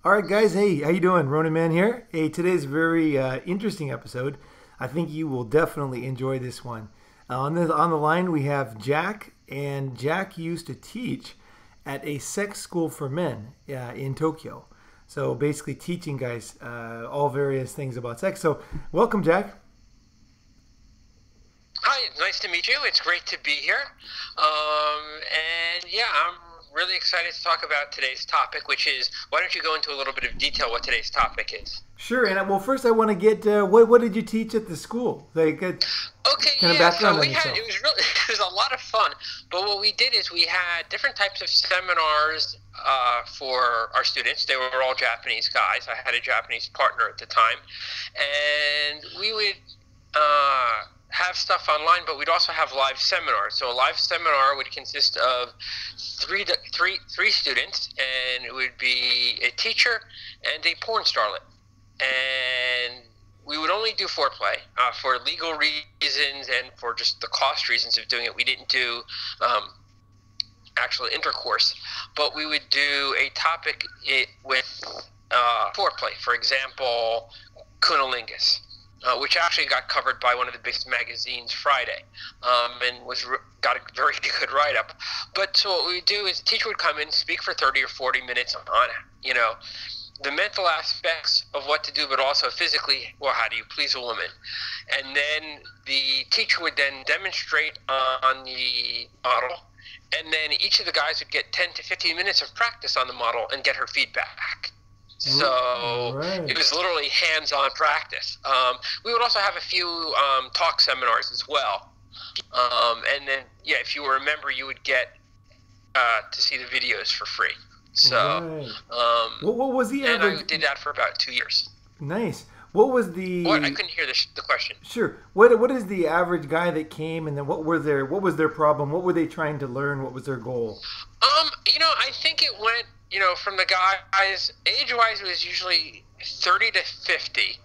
All right, guys. Hey, how you doing? Ronin Man here. Hey, today's a very interesting episode. I think you will definitely enjoy this one. On the line, we have Jack, and Jack used to teach at a sex school for men in Tokyo. So basically, teaching guys all various things about sex. So, welcome, Jack. Hi, nice to meet you. It's great to be here. And yeah, I'm really excited to talk about today's topic, which is why don't you go into a little bit of detail what today's topic is? Sure. And well, first, I want to get what did you teach at the school? Like, Okay, kind of yeah. background So on we had yourself. it was really it was a lot of fun. But what we did is we had different types of seminars for our students. They were all Japanese guys. I had a Japanese partner at the time, and we would. Have stuff online, but we'd also have live seminars. So a live seminar would consist of three students, and it would be a teacher and a porn starlet. And we would only do foreplay for legal reasons and for just the cost reasons of doing it. We didn't do actual intercourse, but we would do a topic with foreplay. For example, cunnilingus. Which actually got covered by one of the biggest magazines Friday, and got a very good write-up. But so what we would do is the teacher would come in, speak for 30 or 40 minutes on, the mental aspects of what to do, but also physically, well, how do you please a woman? And then the teacher would then demonstrate on the model, and then each of the guys would get 10 to 15 minutes of practice on the model and get her feedback. So Right. it was literally hands-on practice. We would also have a few talk seminars as well. And then, yeah, if you were a member, you would get to see the videos for free. So, Right. What was the and I average? did that for about 2 years. Nice. What was the? What? I couldn't hear the question. Sure. What is the average guy that came, and then what was their problem? What were they trying to learn? What was their goal? I think it went, from the guys, age-wise, it was usually 30 to 50.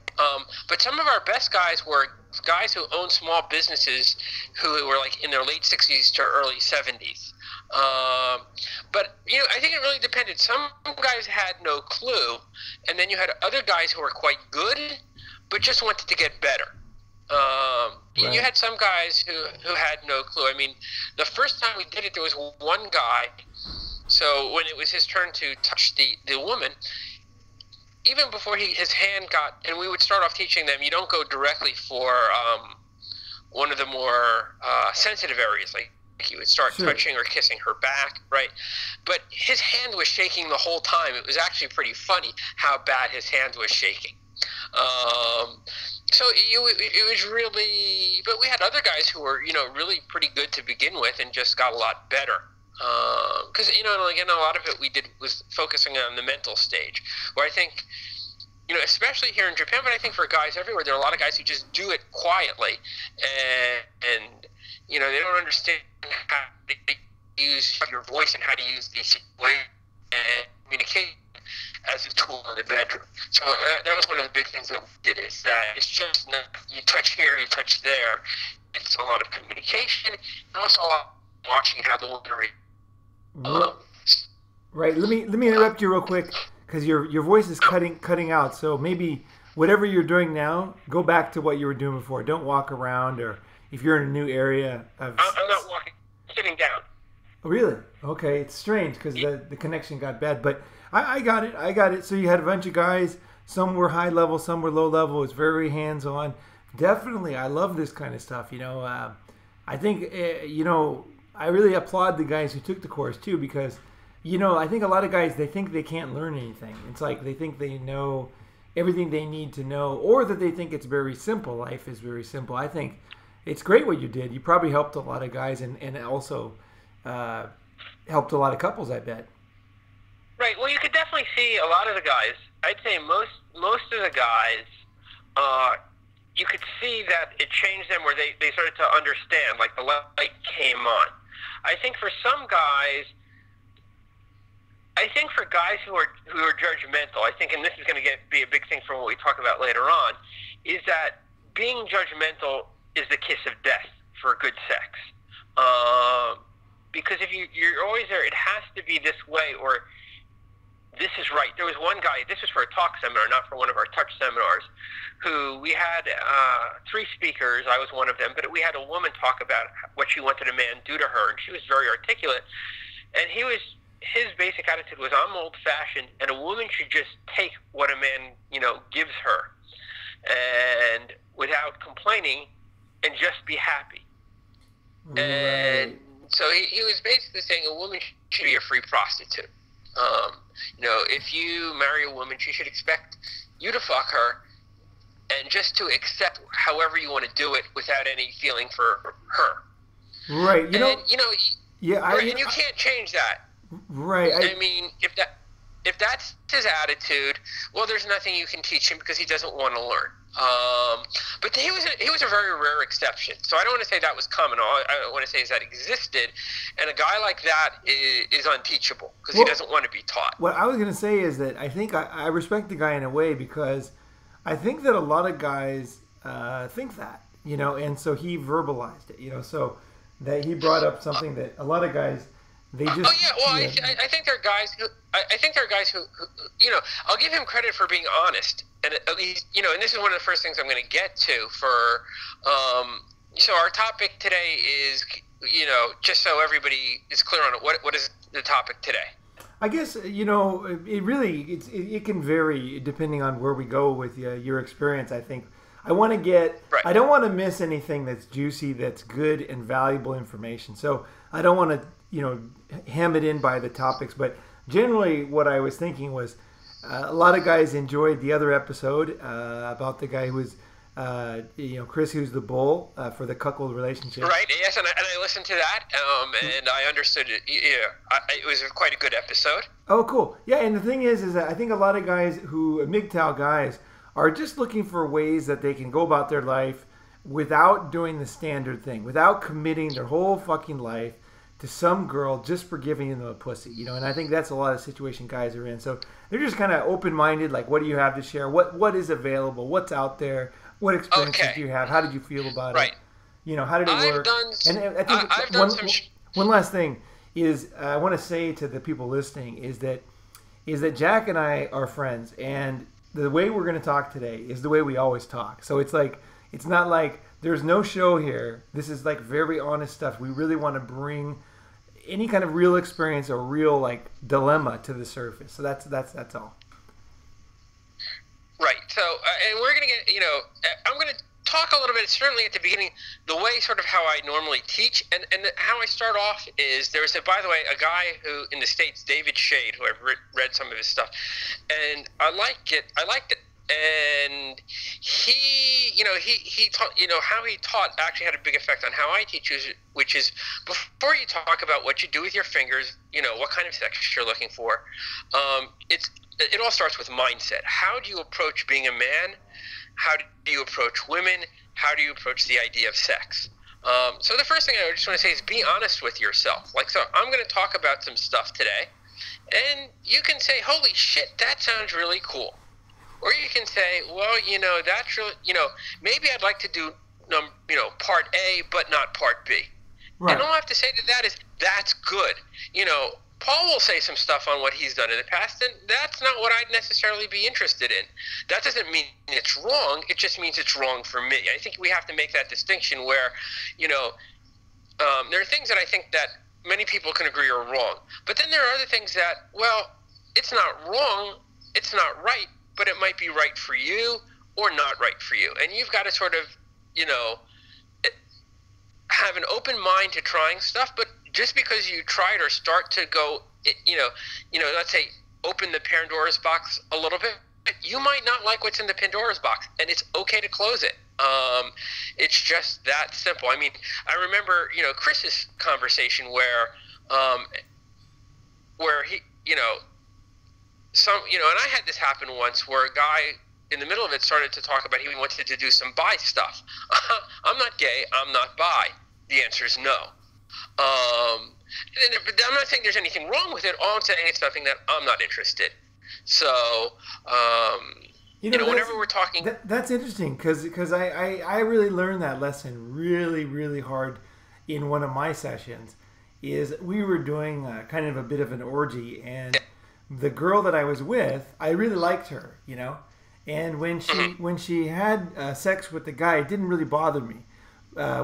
But some of our best guys were guys who owned small businesses who were like in their late 60s to early 70s. But, I think it really depended. Some guys had no clue, and then you had other guys who were quite good, but just wanted to get better. You Right. had some guys who had no clue. I mean, the first time we did it, there was one guy. So when it was his turn to touch the woman, even before his hand got, and we would start off teaching them, you don't go directly for one of the more sensitive areas, like he would start Sure. touching or kissing her back, right? But his hand was shaking the whole time. It was actually pretty funny how bad his hand was shaking. So it was really, but we had other guys who were, really pretty good to begin with and just got a lot better. Because, again, a lot of it we did was focusing on the mental stage, where I think, especially here in Japan, but I think for guys everywhere, there are a lot of guys who just do it quietly, and they don't understand how to use your voice and how to use the way and communicate as a tool in the bedroom. So that was one of the big things that we did, is that it's just not, you touch here, you touch there. It's a lot of communication, and also a lot of watching how the woman reads. R- Right. Let me interrupt you real quick because your voice is cutting out. So maybe whatever you're doing now, go back to what you were doing before. Don't walk around, or if you're in a new area of. I'm not walking, sitting down. Oh, really? Okay. It's strange because the connection got bad, but I got it. I got it. So you had a bunch of guys. Some were high level, some were low level. It's very hands on. Definitely, I love this kind of stuff. I think I really applaud the guys who took the course too, because I think a lot of guys, they think they can't learn anything. It's like they think they know everything they need to know, or that they think it's very simple. Life is very simple. I think it's great what you did. You probably helped a lot of guys, and also helped a lot of couples, I bet. Right. Well, you could definitely see a lot of the guys. I'd say most of the guys, you could see that it changed them, where they started to understand, like the light came on. I think for some guys, for guys who are judgmental, I think, and this is going to be a big thing from what we talk about later on, is that being judgmental is the kiss of death for good sex. Because if you're always there, it has to be this way, or this is right. There was one guy, this was for a talk seminar, not for one of our touch seminars, who we had 3 speakers. I was one of them, but we had a woman talk about what she wanted a man do to her, and she was very articulate. And his basic attitude was, I'm old-fashioned, and a woman should just take what a man, gives her, and without complaining, and just be happy. Right. And so he was basically saying a woman should be a free prostitute. If you marry a woman, she should expect you to fuck her, and just to accept however you want to do it without any feeling for her. Right. And you can't change that. Right. I mean, if that's his attitude, well, there's nothing you can teach him because he doesn't want to learn. But he was a very rare exception. So I don't want to say that was common. All I want to say is that existed, and a guy like that is unteachable because he doesn't want to be taught. What I was going to say is that I think I respect the guy in a way because I think that a lot of guys think that, and so he verbalized it, so that he brought up something that a lot of guys. They just, I think there are guys who I'll give him credit for being honest, and at least and this is one of the first things I'm going to get to for so our topic today is just so everybody is clear on it, what is the topic today? I guess it can vary depending on where we go with your experience. I think I want to get I don't want to miss anything that's juicy, that's good and valuable information. So I don't want to hem it in by the topics, but generally what I was thinking was a lot of guys enjoyed the other episode about the guy who was Chris, who's the bull for the cuckold relationship. Right. Yes, and I listened to that, and I understood it. Yeah, it was quite a good episode. Oh, cool. Yeah, and the thing is that I think a lot of guys MGTOW guys are just looking for ways that they can go about their life without doing the standard thing, without committing their whole fucking life to some girl just for giving them a pussy, and I think that's a lot of situation guys are in. So they're just kind of open-minded, like, what do you have to share? What is available? What's out there? What experiences do you have? How did you feel about it? How did it work? I think one last thing is I want to say to the people listening is that Jack and I are friends, and the way we're going to talk today is the way we always talk. So it's not like there's no show here. This is like very honest stuff. We really want to bring any kind of real experience or real dilemma to the surface. So that's all. Right. So and we're going to get I'm going to talk a little bit certainly at the beginning the way sort of how I normally teach and how I start off is there's by the way a guy who in the States, David Shade, who I've read some of his stuff, and I liked it. And he taught, how he taught actually had a big effect on how I teach, which is before you talk about what you do with your fingers, what kind of sex you're looking for, it all starts with mindset. How do you approach being a man? How do you approach women? How do you approach the idea of sex? So the first thing I just want to say is be honest with yourself. So I'm going to talk about some stuff today, and you can say, holy shit, that sounds really cool. Or you can say, well, that's really, maybe I'd like to do, part A, but not part B. Right. And all I have to say to that is, that's good. Paul will say some stuff on what he's done in the past, and that's not what I'd necessarily be interested in. That doesn't mean it's wrong. It just means it's wrong for me. I think we have to make that distinction where, there are things that I think that many people can agree are wrong. But then there are other things that, well, it's not wrong, it's not right, but it might be right for you or not right for you. And you've got to sort of, have an open mind to trying stuff, but just because you try it or start to go, let's say open the Pandora's box a little bit, you might not like what's in the Pandora's box, and it's okay to close it. It's just that simple. I mean, I remember, Chris's conversation where he, and I had this happen once where a guy in the middle of it started to talk about he wanted to do some bi stuff. I'm not gay. I'm not bi. The answer is no. I'm not saying there's anything wrong with it. All I'm saying it's something that I'm not interested. So, whenever we're talking... That's interesting because I really learned that lesson really, really hard in one of my sessions. Is we were doing kind of a bit of an orgy, and the girl that I was with, I really liked her, you know. And when she had sex with the guy, it didn't really bother me.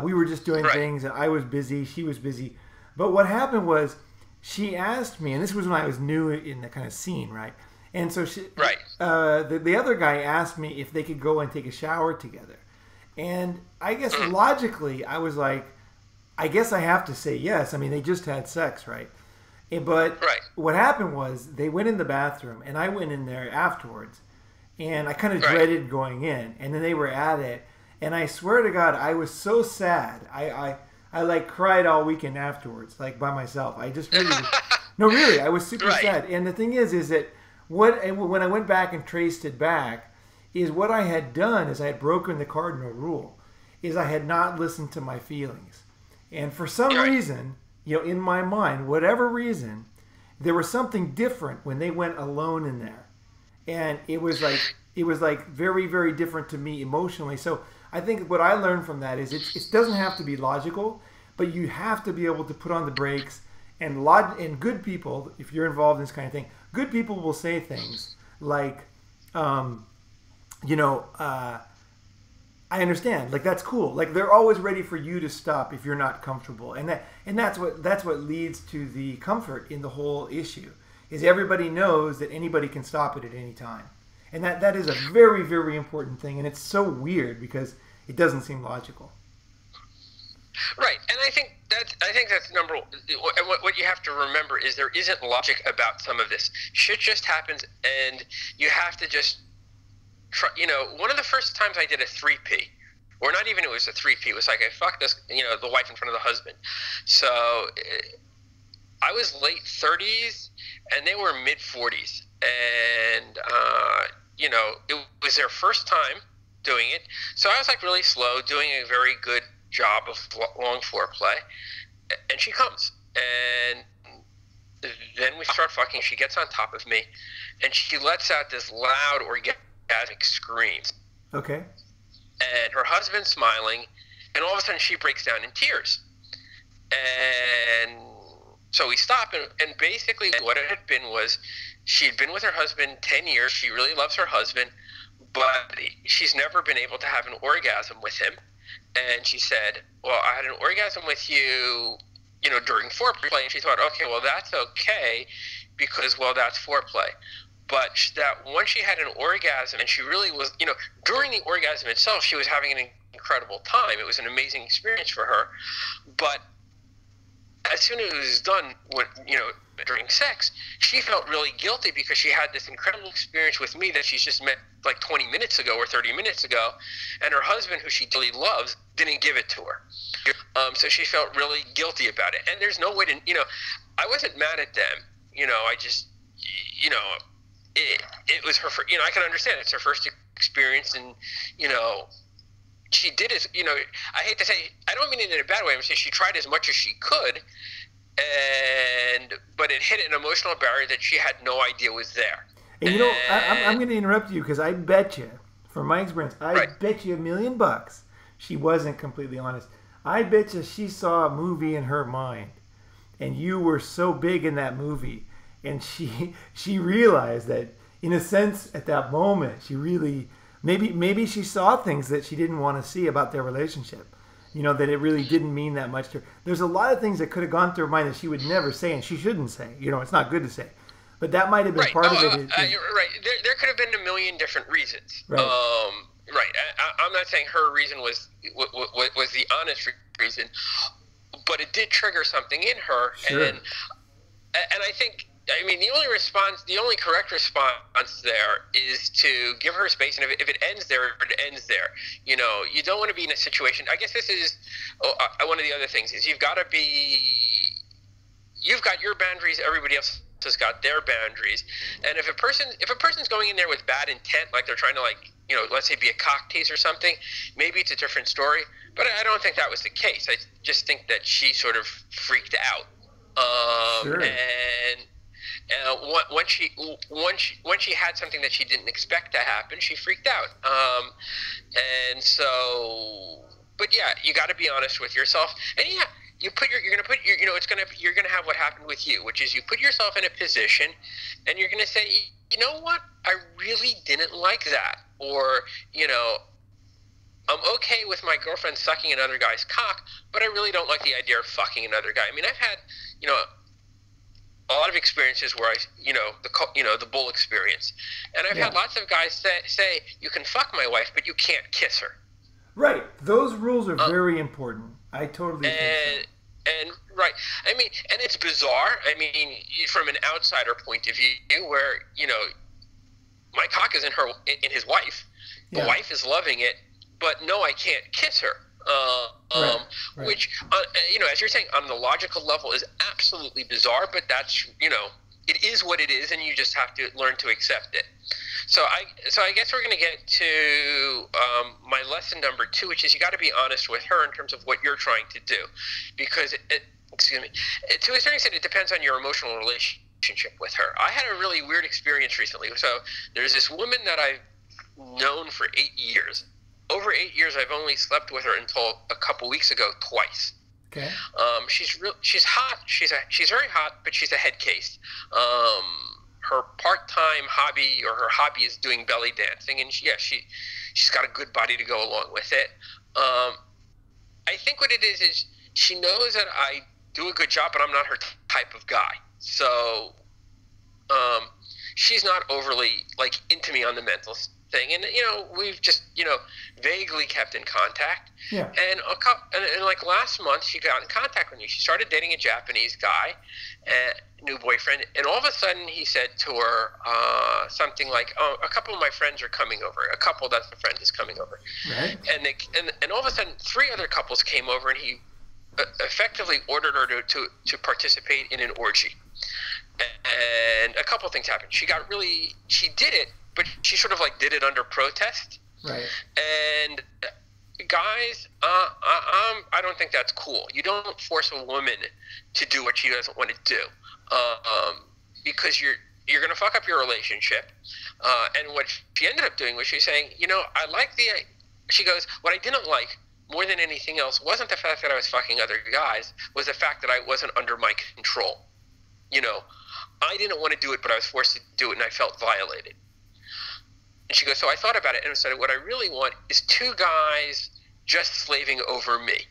We were just doing things, and I was busy, she was busy. But what happened was, she asked me, and this was when I was new in the kind of scene, right? And so the other guy asked me if they could go and take a shower together. And I guess logically, I was like, I guess I have to say yes. I mean, they just had sex, right? But what happened was, they went in the bathroom, and I went in there afterwards. And I kind of dreaded going in. And then they were at it. And I swear to God, I was so sad. I like cried all weekend afterwards, like by myself. I just really, no, really, I was super sad. And the thing is that when I went back and traced it back, is what I had done is I had broken the cardinal rule, is I had not listened to my feelings. And for some reason, you know, in my mind, whatever reason, there was something different when they went alone in there. And it was like very, very different to me emotionally. So I think what I learned from that is it doesn't have to be logical, but you have to be able to put on the brakes. And good people, if you're involved in this kind of thing, good people will say things like, you know, I understand. Like, that's cool. Like, they're always ready for you to stop if you're not comfortable. And that's what leads to the comfort in the whole issue. Is everybody knows that anybody can stop it at any time. And that is a very, very important thing. And it's so weird because it doesn't seem logical. Right. And I think that's number one. And what you have to remember is there isn't logic about some of this. Shit just happens, and you have to just try. You know, one of the first times I did a 3P, or not even it was a 3P, it was like I fucked this, you know, the wife in front of the husband. So I was late 30s, and they were mid 40s. And, you know, it was their first time doing it. So I was like really slow, doing a very good job of long foreplay. And she comes. And then we start fucking. She gets on top of me. And she lets out this loud orgasmic scream. Okay. And her husband's smiling. And all of a sudden she breaks down in tears. And so we stop. And basically what it had been was, she'd been with her husband 10 years. She really loves her husband, but she's never been able to have an orgasm with him. And she said, well, I had an orgasm with you, you know, during foreplay. And she thought, okay, well, that's okay because, well, that's foreplay. But that once she had an orgasm, and she really was, you know, during the orgasm itself, she was having an incredible time. It was an amazing experience for her. But as soon as it was done, when, you know, during sex, she felt really guilty because she had this incredible experience with me that she's just met like 20 minutes ago or 30 minutes ago, and her husband, who she really loves, didn't give it to her. So she felt really guilty about it. And there's no way to, you know, I wasn't mad at them. You know, I just, you know, it was her, you know, I can understand it's her first experience, and, you know, she did it, you know, I hate to say, I don't mean it in a bad way, I'm saying she tried as much as she could, but it hit an emotional barrier that she had no idea was there. And you know, I'm going to interrupt you because I bet you, from my experience, I bet you $1 million she wasn't completely honest. I bet you she saw a movie in her mind, and you were so big in that movie, and she realized that, in a sense, at that moment, she really, maybe she saw things that she didn't want to see about their relationship. You know, that it really didn't mean that much to her. There's a lot of things that could have gone through her mind that she would never say, and she shouldn't say. You know, it's not good to say. But that might have been part of it. You're right. There could have been a million different reasons. Right. I'm not saying her reason was the honest reason, but it did trigger something in her. Sure. And I think, I mean, the only correct response there is to give her space, and if it ends there, it ends there. You know, you don't want to be in a situation. I guess this is one of the other things is you've got your boundaries. Everybody else has got their boundaries, and if a person's going in there with bad intent, like they're trying to, like, you know, let's say be a cock tease or something, maybe it's a different story. But I don't think that was the case. I just think that she sort of freaked out. Sure. And once she had something that she didn't expect to happen, she freaked out. And so, but yeah, you got to be honest with yourself. And yeah, you're gonna put your, you're gonna have what happened with you, which is you put yourself in a position, and you're gonna say, you know what, I really didn't like that, or I'm okay with my girlfriend sucking another guy's cock, but I really don't like the idea of fucking another guy. I mean, I've had a lot of experiences where the bull experience, and I've had lots of guys say you can fuck my wife, but you can't kiss her. Right. Those rules are very important. I totally think so. And right, I mean, and it's bizarre. I mean, from an outsider point of view, where my cock is in his wife. The wife is loving it, but no, I can't kiss her. Right. Which, as you're saying, on the logical level, is absolutely bizarre. But that's it is what it is, and you just have to learn to accept it. So I guess we're going to get to my lesson number 2, which is you got to be honest with her in terms of what you're trying to do, because to a certain extent, it depends on your emotional relationship with her. I had a really weird experience recently. So there's this woman that I've known for 8 years. Over 8 years, I've only slept with her until a couple weeks ago, twice. Okay. She's hot. She's very hot, but she's a head case. Her part-time hobby, or her hobby, is doing belly dancing, and she's got a good body to go along with it. I think what it is she knows that I do a good job, but I'm not her type of guy. So she's not overly into me on the mental thing, and we've just vaguely kept in contact. Yeah. And last month, she got in contact with me. She started dating a Japanese guy, new boyfriend, and all of a sudden he said to her something like, "Oh, a couple of my friends are coming over. A couple that's the friend is coming over." Right. And all of a sudden 3 other couples came over, and he effectively ordered her to participate in an orgy. And a couple of things happened. She did it, but she sort of did it under protest. Right. And guys, I don't think that's cool. You don't force a woman to do what she doesn't want to do, because you're going to fuck up your relationship. And what she ended up doing was she's saying, she goes, what I didn't like more than anything else wasn't the fact that I was fucking other guys, was the fact that I wasn't under my control. I didn't want to do it, but I was forced to do it, and I felt violated. And she goes, so I thought about it, and I said, what I really want is 2 guys just slaving over me.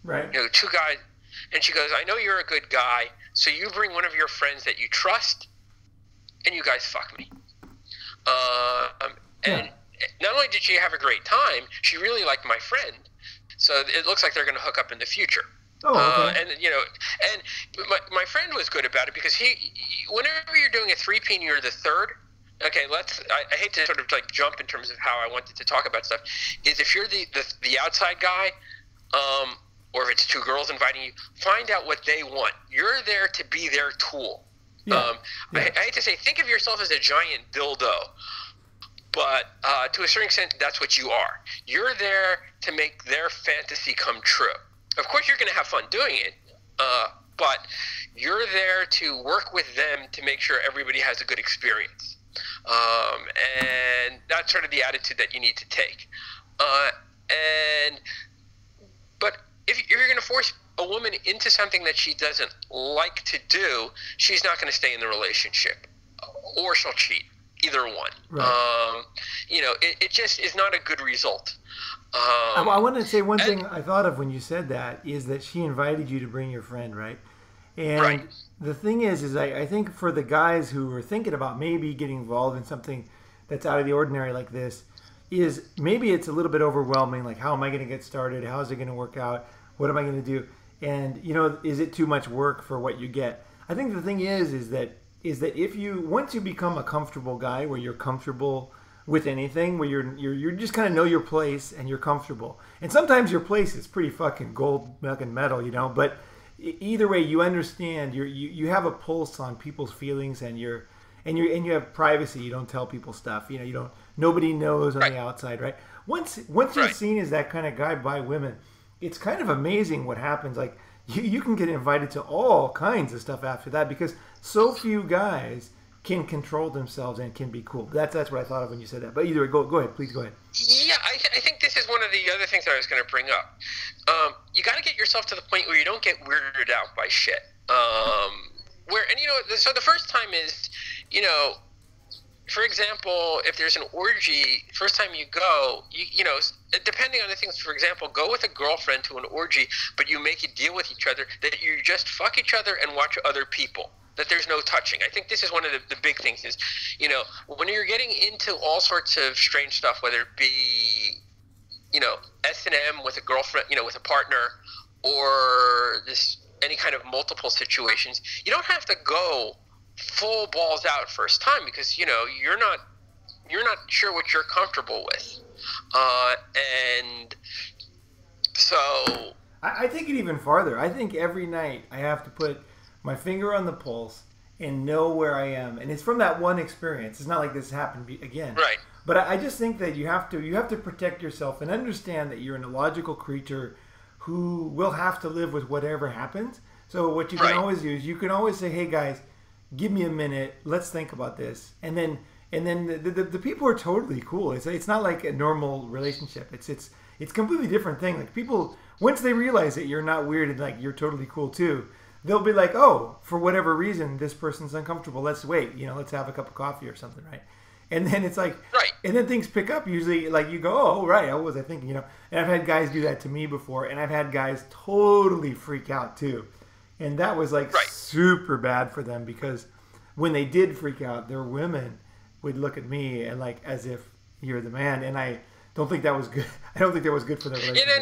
Right. 2 guys. And she goes, I know you're a good guy, so you bring one of your friends that you trust, and you guys fuck me. And not only did she have a great time, she really liked my friend. So it looks like they're going to hook up in the future. Oh, okay. And my friend was good about it, because whenever you're doing a 3P and you're the third, okay, I hate to sort of jump in terms of how I wanted to talk about stuff, is if you're the outside guy, or if it's 2 girls inviting you, find out what they want. You're there to be their tool. Yeah. I hate to say, think of yourself as a giant dildo, but to a certain extent, that's what you are. You're there to make their fantasy come true. Of course, you're going to have fun doing it, but you're there to work with them to make sure everybody has a good experience. And that's sort of the attitude that you need to take. But if you're going to force a woman into something that she doesn't like to do, she's not going to stay in the relationship, or she'll cheat. Either one. Right. It just is not a good result. I wanted to say one thing I thought of when you said that is that she invited you to bring your friend, right? And the thing is I think for the guys who are thinking about maybe getting involved in something that's out of the ordinary like this, is maybe it's a little bit overwhelming. Like, how am I going to get started? How is it going to work out? What am I going to do? And, is it too much work for what you get? I think the thing is that if once you become a comfortable guy where you're comfortable with anything, where you're just kind of know your place and you're comfortable. And sometimes your place is pretty fucking gold fucking metal, but either way, you understand, you have a pulse on people's feelings, and you have privacy. You don't tell people stuff. Nobody knows on the outside, right? Once you're seen as that kind of guy by women, it's kind of amazing what happens. Like, you can get invited to all kinds of stuff after that, because so few guys can control themselves and can be cool. That's what I thought of when you said that. But either way, go ahead. Please go ahead. Yeah, I think this is one of the other things I was going to bring up. You got to get yourself to the point where you don't get weirded out by shit. So the first time is, for example, if there's an orgy, first time you go, depending on the things, for example, go with a girlfriend to an orgy, but you make a deal with each other that you just fuck each other and watch other people, that there's no touching. I think this is one of the big things is, when you're getting into all sorts of strange stuff, whether it be, S&M with a girlfriend, with a partner, or any kind of multiple situations, you don't have to go full balls out first time because you're not sure what you're comfortable with, and so I take it even farther. I think every night I have to put my finger on the pulse and know where I am, and it's from that one experience. It's not like this happened again, right? But I just think that you have to protect yourself and understand that you're an illogical creature who will have to live with whatever happens. So what you can always do is you can always say, "Hey guys, give me a minute. Let's think about this." And then the people are totally cool. It's not like a normal relationship. It's completely different thing. Like people, once they realize that you're not weird and like you're totally cool too, they'll be like, "Oh, for whatever reason, this person's uncomfortable. Let's wait. Let's have a cup of coffee or something, right?" And then it's like, and then things pick up. Usually, like you go, "Oh, right. What was I thinking?" And I've had guys do that to me before, and I've had guys totally freak out too. And that was like super bad for them because when they did freak out, their women would look at me and like as if you're the man. And I don't think that was good. I don't think that was good for their relationship. Yeah,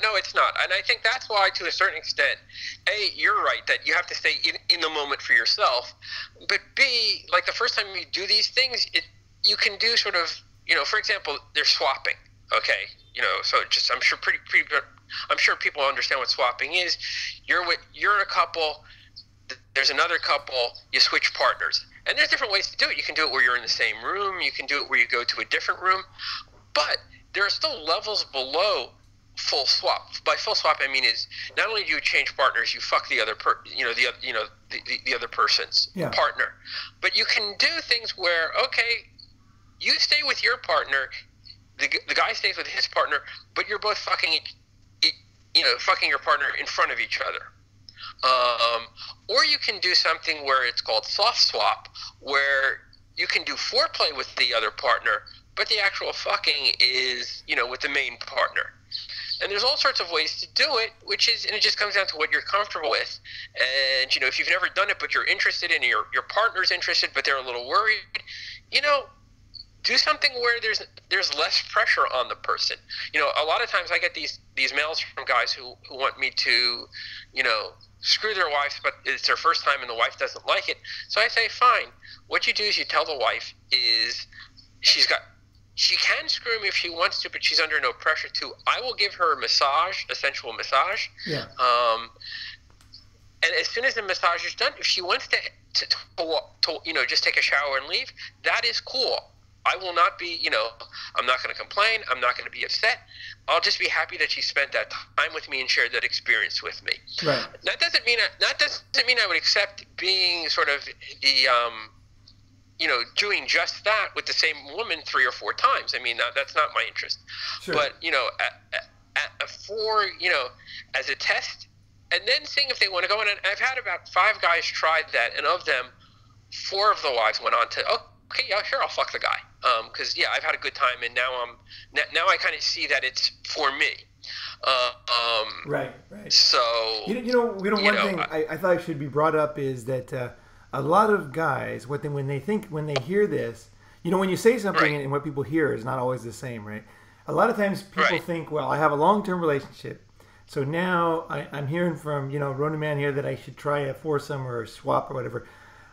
no, it's not. And I think that's why, to a certain extent, A, you're right that you have to stay in the moment for yourself. But B, like the first time you do these things, you can do sort of, for example, they're swapping. Okay, so just I'm sure people understand what swapping is. You're a couple. There's another couple. You switch partners, and there's different ways to do it. You can do it where you're in the same room. You can do it where you go to a different room, but there are still levels below full swap. By full swap, I mean is not only do you change partners, you fuck the other the other person's partner, but you can do things where you stay with your partner. The guy stays with his partner, but you're both fucking fucking your partner in front of each other. Or you can do something where it's called soft swap, where you can do foreplay with the other partner, but the actual fucking is, with the main partner. And there's all sorts of ways to do it, and it just comes down to what you're comfortable with. And, if you've never done it, but you're interested and your partner's interested, but they're a little worried, do something where there's less pressure on the person. A lot of times I get these mails from guys who want me to, screw their wives, but it's their first time and the wife doesn't like it. So I say, fine. What you do is you tell the wife is she can screw me if she wants to, but she's under no pressure to. I will give her a sensual massage. Yeah. And as soon as the massage is done, if she wants to just take a shower and leave, that is cool. I will not be, I'm not going to complain. I'm not going to be upset. I'll just be happy that she spent that time with me and shared that experience with me. Right. That doesn't mean I would accept being sort of the, doing just that with the same woman 3 or 4 times. I mean, that's not my interest. Sure. But, as a test, and then seeing if they want to go in. And I've had about 5 guys tried that, and of them, 4 of the wives went on to, okay, yeah, sure, I'll fuck the guy. Because I've had a good time, and now I kind of see that it's for me. Right. So one thing I thought should be brought up is that a lot of guys, when they hear this, when you say something and what people hear is not always the same, right? A lot of times people think, well, I have a long-term relationship, so now I'm hearing from Ronin Man here that I should try a foursome or a swap or whatever.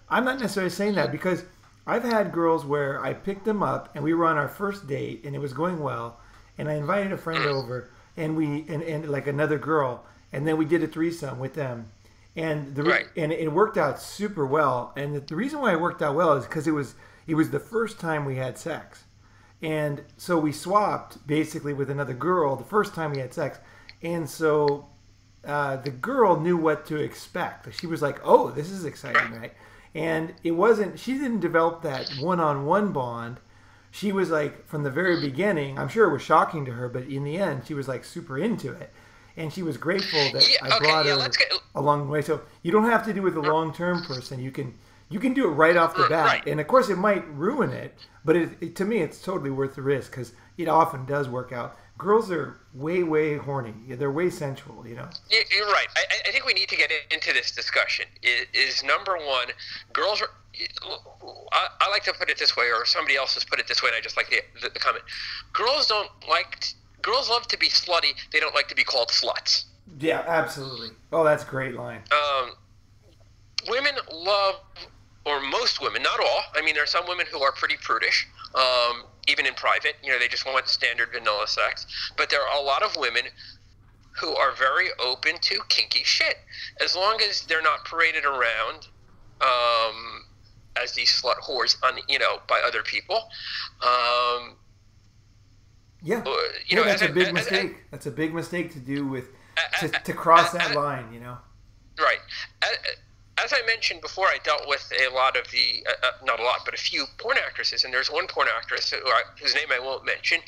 I'm not necessarily saying that because I've had girls where I picked them up and we were on our first date and it was going well, and I invited a friend over and like another girl, and then we did a threesome with them, and and it worked out super well. And the reason why it worked out well is because it was the first time we had sex, and so we swapped basically with another girl the first time we had sex, and so the girl knew what to expect. She was like, "Oh, this is exciting, right?" And it wasn't, she didn't develop that one-on-one bond. She was like, from the very beginning, I'm sure it was shocking to her, but in the end, she was like super into it. And she was grateful that I brought her along the way. So you don't have to do it with a long-term person. You can do it right off the bat. Right. And of course, it might ruin it, but to me, it's totally worth the risk because it often does work out. Girls are way, way horny. They're way sensual, you know. You're right. I think we need to get into this discussion. Is number one, girls are. I like to put it this way, or somebody else has put it this way, and I just like the comment. Girls love to be slutty. They don't like to be called sluts. Yeah, absolutely. Oh, that's a great line. Women love, or most women, not all. I mean, there are some women who are pretty prudish, even in private. You know, they just want standard vanilla sex. But there are a lot of women who are very open to kinky shit, as long as they're not paraded around as these slut whores, by other people. That's a big mistake. That's a big mistake to do with to cross that line, you know. Right. As I mentioned before, I dealt with a lot of the, not a lot, but a few porn actresses, and there's one porn actress whose name I won't mention,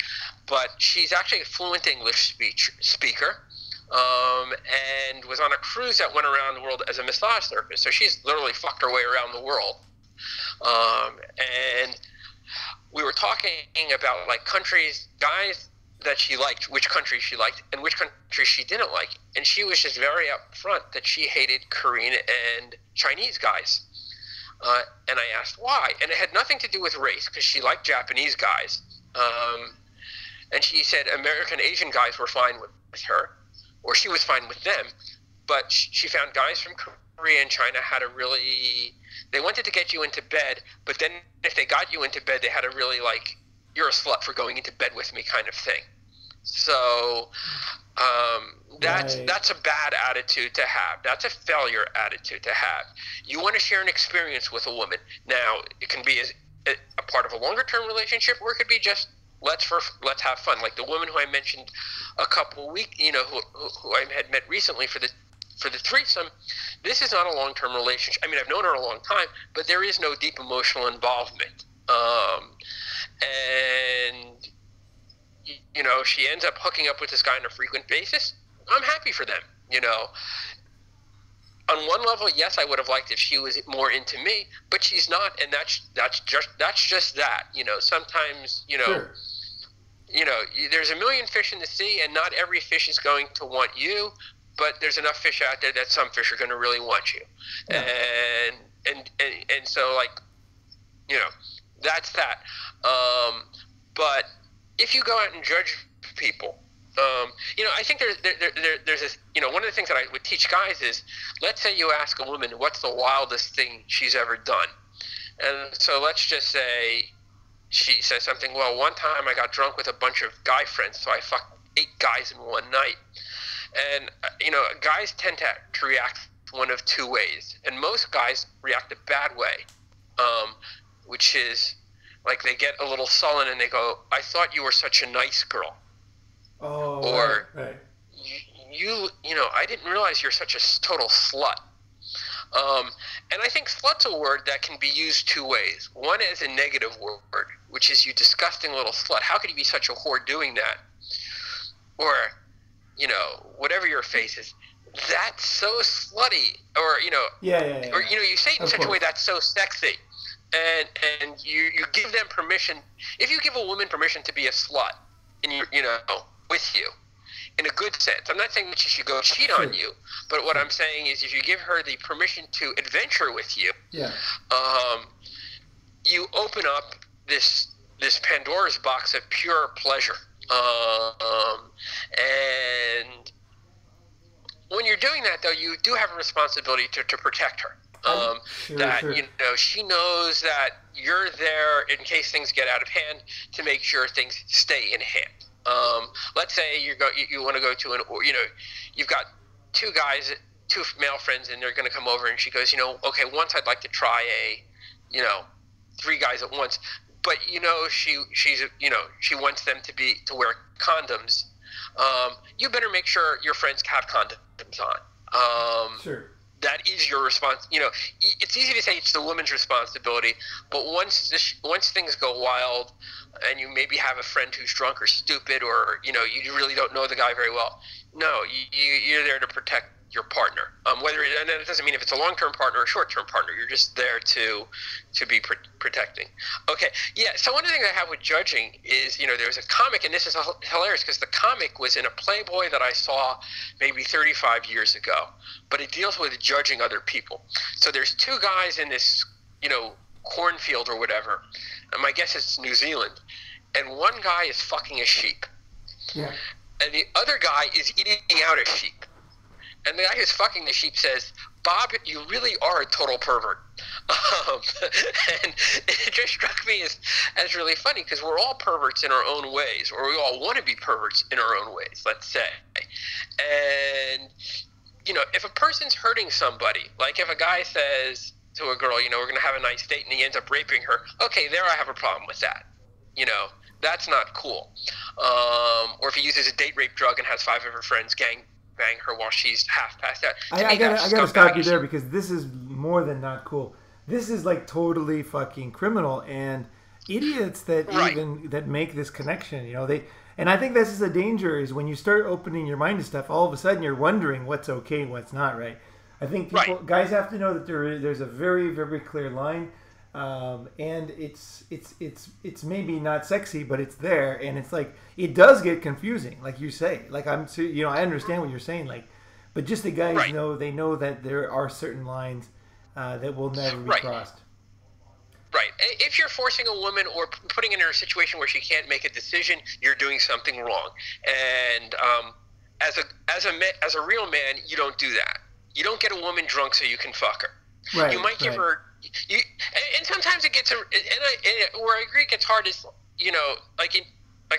but she's actually a fluent English speaker, and was on a cruise that went around the world as a massage therapist. So she's literally fucked her way around the world. And we were talking about like guys that she liked, which countries she liked, and which countries she didn't like. And she was just very upfront that she hated Korean and Chinese guys. And I asked why. And it had nothing to do with race, because she liked Japanese guys. And she said American Asian guys were fine with her, or she was fine with them. But she found guys from Korea and China had a really... They wanted to get you into bed, but then if they got you into bed, they had a really like, you're a slut for going into bed with me kind of thing. So that's a bad attitude to have. That's a failure attitude to have. You want to share an experience with a woman. Now, it can be a part of a longer-term relationship, or it could be just let's have fun. Like the woman who I mentioned a couple weeks, who I had met recently for the threesome. This is not a long-term relationship. I mean, I've known her a long time, but there is no deep emotional involvement. And, she ends up hooking up with this guy on a frequent basis. I'm happy for them, On one level, yes, I would have liked if she was more into me, but she's not, and that's just that. Sometimes, Sure. There's a million fish in the sea, and not every fish is going to want you. But there's enough fish out there that some fish are going to really want you. Yeah. And so, that's that. But if you go out and judge people, I think there's this, one of the things that I would teach guys is, let's say you ask a woman, what's the wildest thing she's ever done? And so let's just say she says something, well, one time I got drunk with a bunch of guy friends, so I fucked 8 guys in one night. And, guys tend to react one of 2 ways. And most guys react a bad way, which is, like, they get a little sullen and they go, I thought you were such a nice girl. Oh, or, right. I didn't realize you're such a total slut. And I think slut's a word that can be used 2 ways. One is a negative word, which is you disgusting little slut. How could you be such a whore doing that? Or... whatever your face is, that's so slutty, or, Yeah. Or, you say it in such a way that's so sexy, and you give them permission. If you give a woman permission to be a slut, and with you, in a good sense, I'm not saying that she should go cheat on you, but what I'm saying is if you give her the permission to adventure with you, you open up this Pandora's box of pure pleasure. And when you're doing that, though, you do have a responsibility to protect her. Sure. She knows that you're there in case things get out of hand to make sure things stay in hand. Let's say you want to go to you've got 2 male friends, and they're going to come over, and she goes, okay, once I'd like to try 3 guys at once. But she wants them to wear condoms. You better make sure your friends have condoms on. Sure. that is your response. It's easy to say it's the woman's responsibility, but once things go wild, and you maybe have a friend who's drunk or stupid, or you really don't know the guy very well, no, you're there to protect your partner. And it doesn't mean if it's a long-term partner or a short-term partner, you're just there to be protecting. Okay, yeah. So one of the things I have with judging is, there was a comic, and this is hilarious because the comic was in a Playboy that I saw maybe 35 years ago, but it deals with judging other people. So there's two guys in this, cornfield or whatever, and my guess it's New Zealand, and one guy is fucking a sheep, yeah, and the other guy is eating out a sheep. And the guy who's fucking the sheep says, "Bob, you really are a total pervert." And it just struck me as really funny because we're all perverts in our own ways, or we all want to be perverts in our own ways, let's say. And, if a person's hurting somebody, like if a guy says to a girl, we're going to have a nice date, and he ends up raping her, okay, there I have a problem with that. That's not cool. Or if he uses a date rape drug and has 5 of her friends bang her while she's half passed out. I gotta stop you there because this is more than not cool. This is like totally fucking criminal, and idiots that that make this connection. And I think this is the danger is when you start opening your mind to stuff, all of a sudden you're wondering what's okay and what's not, right? I think guys have to know that there's a very, very clear line, and it's maybe not sexy, but it's there, and it's like it does get confusing, like you say. Like I understand what you're saying, like, but just the guys know that there are certain lines that will never be crossed. Right. If you're forcing a woman or putting her in a situation where she can't make a decision, you're doing something wrong. And as a real man, you don't do that. You don't get a woman drunk so you can fuck her. Right. You might give her. And sometimes it gets. Where I agree it gets hard is like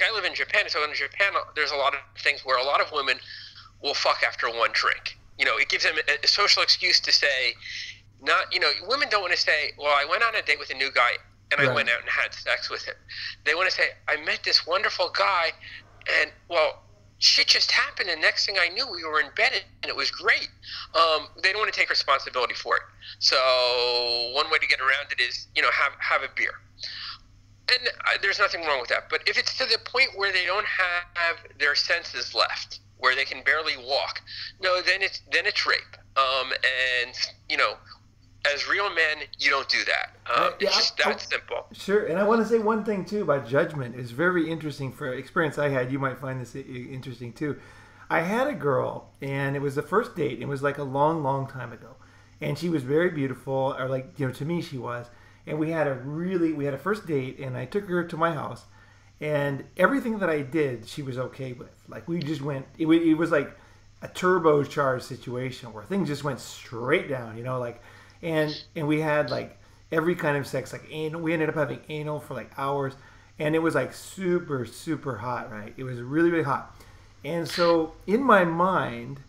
I live in Japan, so in Japan there's a lot of things where a lot of women will fuck after one drink. It gives them a social excuse to say. Women don't want to say, well, I went on a date with a new guy and I went out and had sex with him. They want to say, I met this wonderful guy and, well, shit just happened and next thing I knew we were in bed and it was great. They don't want to take responsibility for it. So one way to get around it is, have a beer. And there's nothing wrong with that. But if it's to the point where they don't have their senses left, where they can barely walk, no, then it's rape. And, as real men, you don't do that. It's just that simple. Sure, and I want to say one thing, too, about judgment. It's very interesting for experience I had. You might find this interesting, too. I had a girl, and it was the first date. It was like a long, long time ago. And she was very beautiful, or to me she was. And we had a first date, and I took her to my house. And everything that I did, she was okay with. Like, we just went, it was like a turbocharged situation where things just went straight down, and we had like every kind of sex, like anal. We ended up having anal for like hours, and it was like super, super hot, right? It was really, really hot. And so in my mind,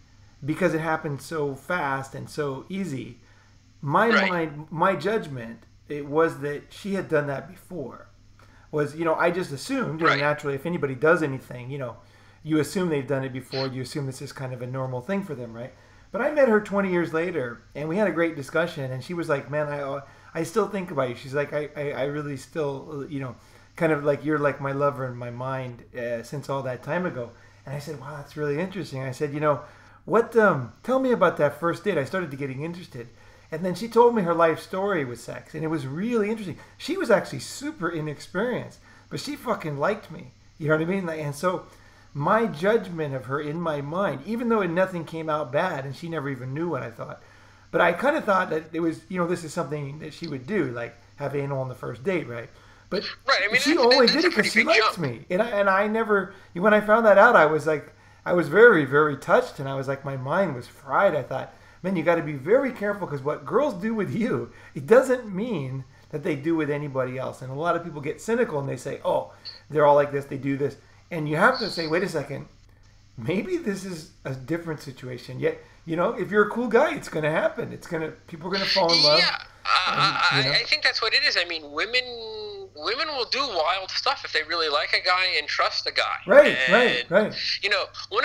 because it happened so fast and so easy, my judgment, it was that she had done that before. I just assumed, naturally, if anybody does anything, you assume they've done it before. You assume this is kind of a normal thing for them, right? But I met her 20 years later, and we had a great discussion, and she was like, man, I still think about you. She's like, I really still, kind of like you're like my lover in my mind since all that time ago. And I said, wow, that's really interesting. I said, what, tell me about that first date. I started getting interested. And then she told me her life story with sex, and it was really interesting. She was actually super inexperienced, but she fucking liked me. You know what I mean? And so my judgment of her in my mind, even though nothing came out bad, and she never even knew what I thought, but I kind of thought that it was, this is something that she would do, like have anal on the first date, right? But she only did it because she liked me, and I never. When I found that out, I was very, very touched, and I was like, my mind was fried. I thought, man, you got to be very careful because what girls do with you, it doesn't mean that they do with anybody else. And a lot of people get cynical and they say, oh, they're all like this, they do this. And you have to say, wait a second, maybe this is a different situation. Yet, if you're a cool guy, it's going to happen. People are going to fall in love. Yeah, I think that's what it is. I mean, women will do wild stuff if they really like a guy and trust a guy. Right. One of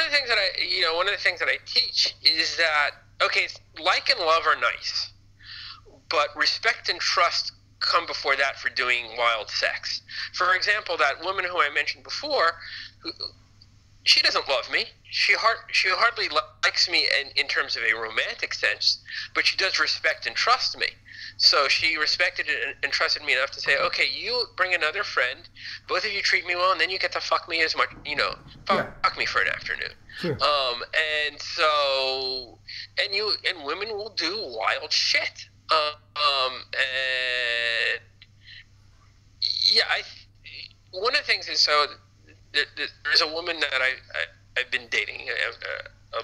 the things that I teach is that okay, like and love are nice, but respect and trust come before that for doing wild sex. For example, that woman who I mentioned before, she doesn't love me. She hardly likes me in terms of a romantic sense, but she does respect and trust me. So she respected and trusted me enough to say, okay, you bring another friend, both of you treat me well, and then you get to fuck me as much, fuck me for an afternoon. Sure. And so, and women will do wild shit. And yeah, one of the things is, so there's a woman that I've been dating, a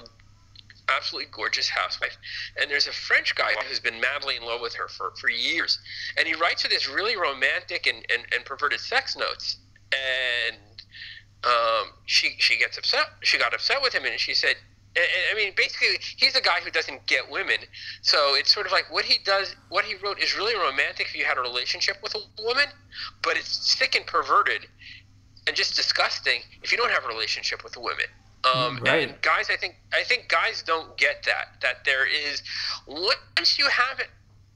absolutely gorgeous housewife, and there's a French guy who's been madly in love with her for years, and he writes her this really romantic and perverted sex notes, and she gets upset. She got upset with him, and she said, I mean, basically, he's a guy who doesn't get women, so it's sort of like what he wrote is really romantic if you had a relationship with a woman, but it's sick and perverted and just disgusting if you don't have a relationship with a woman. Right. And guys, I think guys don't get that there is, once you have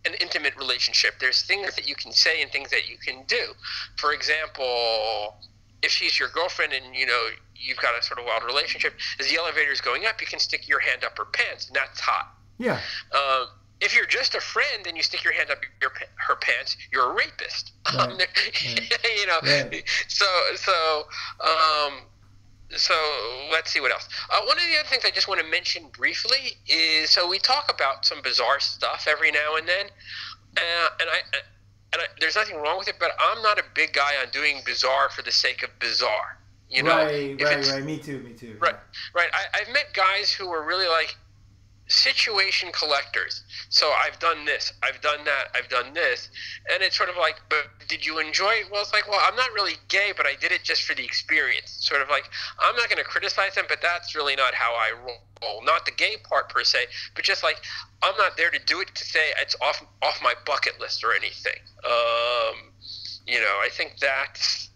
an intimate relationship, there's things that you can say and things that you can do. For example, if she's your girlfriend and you've got a sort of wild relationship, as the elevator's going up, you can stick your hand up her pants, and that's hot. Yeah. If you're just a friend and you stick your hand up her pants, you're a rapist. Right. Right. So let's see what else. One of the other things I just want to mention briefly is, so we talk about some bizarre stuff every now and then, and there's nothing wrong with it, but I'm not a big guy on doing bizarre for the sake of bizarre. Right. Me too. Right. I've met guys who were really like situation collectors. So I've done this, I've done that, I've done this, and it's sort of like, but did you enjoy it? Well, it's like, well, I'm not really gay, but I did it just for the experience. Sort of like, I'm not going to criticize them, but that's really not how I roll. Not the gay part per se, but just like, I'm not there to do it to say it's off my bucket list or anything. I think that's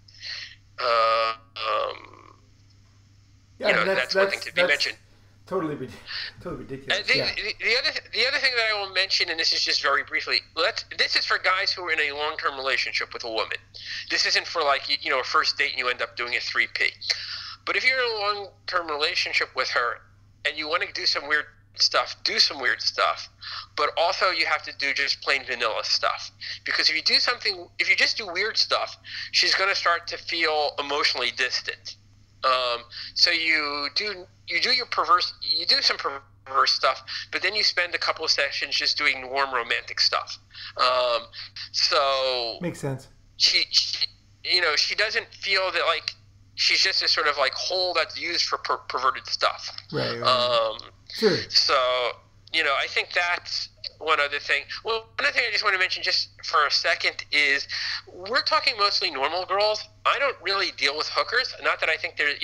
that's one thing to be mentioned. Totally ridiculous. The other thing that I will mention, and this is just very briefly, this is for guys who are in a long-term relationship with a woman. This isn't for like a first date and you end up doing a 3P. But if you're in a long-term relationship with her and you want to do some weird stuff, do some weird stuff. But also you have to do just plain vanilla stuff, because if you just do weird stuff, she's going to start to feel emotionally distant. So you do some perverse stuff, but then you spend a couple of sessions just doing warm romantic stuff. So makes sense. She doesn't feel that like she's just a sort of like hole that's used for perverted stuff. Right. Sure. So I think that's one other thing. Well, another thing I just want to mention just for a second is we're talking mostly normal girls. I don't really deal with hookers. Not that I think they're,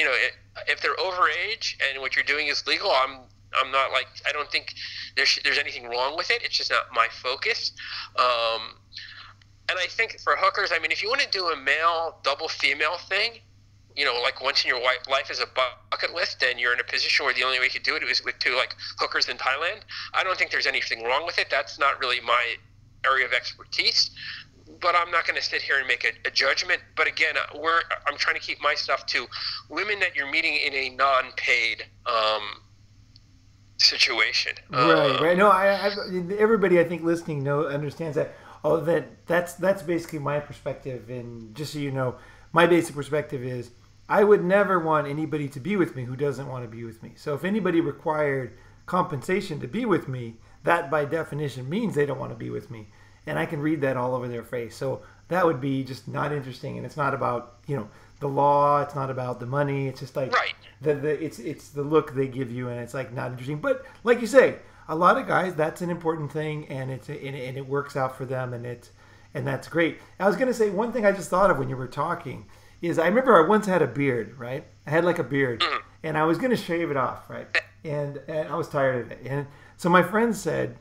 if they're overage and what you're doing is legal, I'm not like, I don't think there's anything wrong with it. It's just not my focus. And I think for hookers, I mean, if you want to do a male double female thing, like once in your life is a bucket list, and you're in a position where the only way you could do it is with two like hookers in Thailand, I don't think there's anything wrong with it. That's not really my area of expertise, but I'm not going to sit here and make a judgment. But again, I'm trying to keep my stuff to women that you're meeting in a non-paid situation. Right. No, everybody I think listening understands that. Oh, that's basically my perspective, and just so you know, my basic perspective is I would never want anybody to be with me who doesn't want to be with me. So if anybody required compensation to be with me, that by definition means they don't want to be with me. And I can read that all over their face. So that would be just not interesting. And it's not about, the law. It's not about the money. It's just like right. It's the look they give you, and it's like not interesting. But like you say, a lot of guys, that's an important thing, and it works out for them, and that's great. I was going to say one thing I just thought of when you were talking is I remember I once had a beard, right? I had like a beard, and I was going to shave it off, right? And I was tired of it. And so my friend said,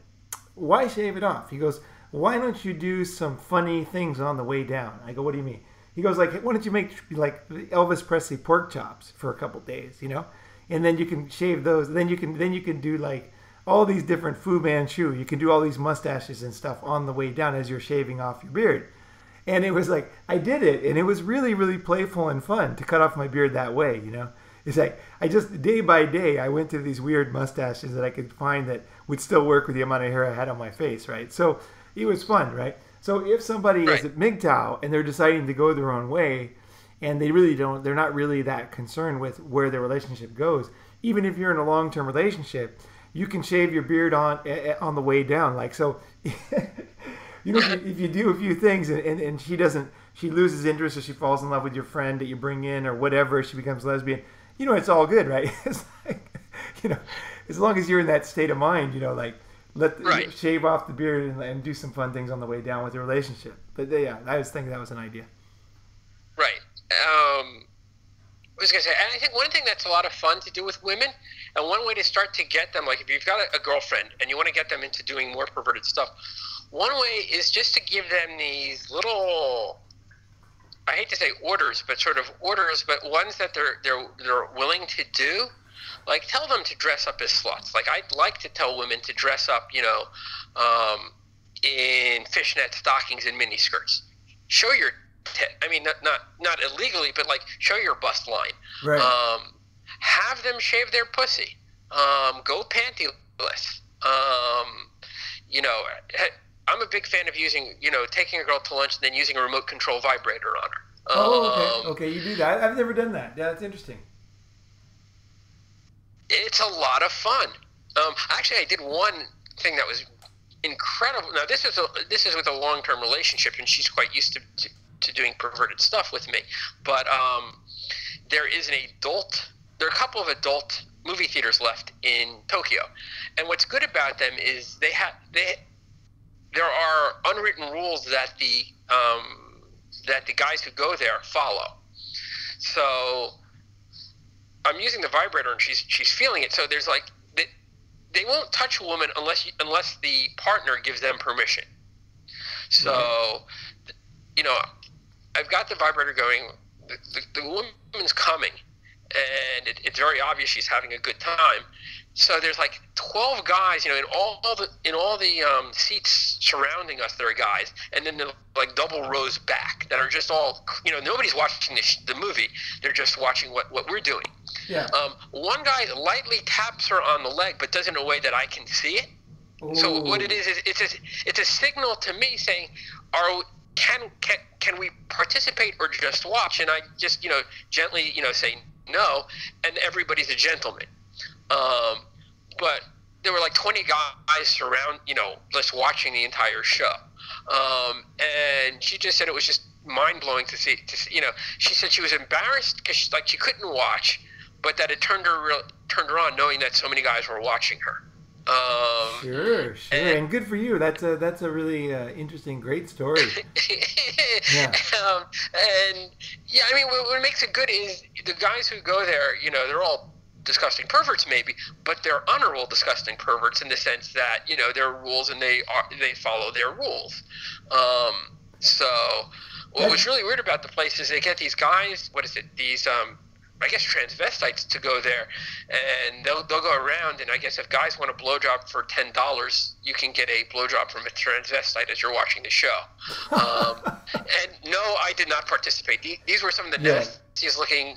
why shave it off? He goes, why don't you do some funny things on the way down? I go, what do you mean? He goes, like, why don't you make like Elvis Presley pork chops for a couple days, And then you can shave those. Then you can do like all these different Fu Manchu. You can do all these mustaches and stuff on the way down as you're shaving off your beard. And it was like, I did it, and it was really, really playful and fun to cut off my beard that way, you know? It's like, I just, day by day, I went to these weird mustaches that I could find that would still work with the amount of hair I had on my face, right? So it was fun, right? So if somebody is at MGTOW and they're deciding to go their own way, and they're not really that concerned with where their relationship goes, even if you're in a long-term relationship, you can shave your beard on the way down. Like, so, you know, if you do a few things and she loses interest or she falls in love with your friend that you bring in or whatever, she becomes lesbian, you know, it's all good, right? It's like, you know, as long as you're in that state of mind, you know, like, shave off the beard and do some fun things on the way down with the relationship. But yeah, I was thinking that was an idea. Right. I was going to say, and I think one thing that's a lot of fun to do with women, and one way to start to get them, like if you've got a girlfriend and you want to get them into doing more perverted stuff, one way is just to give them these little, I hate to say orders, but ones that they're willing to do. Like, tell them to dress up as sluts. Like, I'd like to tell women to dress up, you know, in fishnet stockings and mini skirts. Show your I mean, not illegally, but like show your bust line. Right. Have them shave their pussy. Go pantyless. You know, I'm a big fan of taking a girl to lunch and then using a remote control vibrator on her. Okay, you do that. I've never done that. Yeah, that's interesting. It's a lot of fun. Actually, I did one thing that was incredible. Now, this is with a long-term relationship, and she's quite used to doing perverted stuff with me. But there are a couple of adult movie theaters left in Tokyo, and what's good about them is there are unwritten rules that the guys who go there follow. So I'm using the vibrator and she's feeling it. So there's like they won't touch a woman unless the partner gives them permission. So you know, I've got the vibrator going. The woman's coming, and it's very obvious she's having a good time. So there's like 12 guys, you know, in all the seats surrounding us. There are guys, and then they're like double rows back that are just all, you know, nobody's watching the movie. They're just watching what we're doing. Yeah. One guy lightly taps her on the leg, but does it in a way that I can see it. Ooh. So what it is it's a signal to me saying, can we participate or just watch? And I just, you know, gently, you know, say no, and everybody's a gentleman. But there were like 20 guys around, you know, just watching the entire show. And she just said it was just mind-blowing to see, you know, she said she was embarrassed because she couldn't watch, but that it turned her on knowing that so many guys were watching her. Sure. And good for you. That's a really interesting, great story. Yeah. And yeah, I mean, what makes it good is the guys who go there, you know, they're all disgusting perverts maybe, but they're honorable disgusting perverts in the sense that, you know, there are rules and they follow their rules. So what was really weird about the place is they get these guys, these I guess transvestites to go there, and they'll go around, and I guess if guys want a blowjob for $10, you can get a blowjob from a transvestite as you're watching the show. And no, I did not participate. These were some of the nastiest looking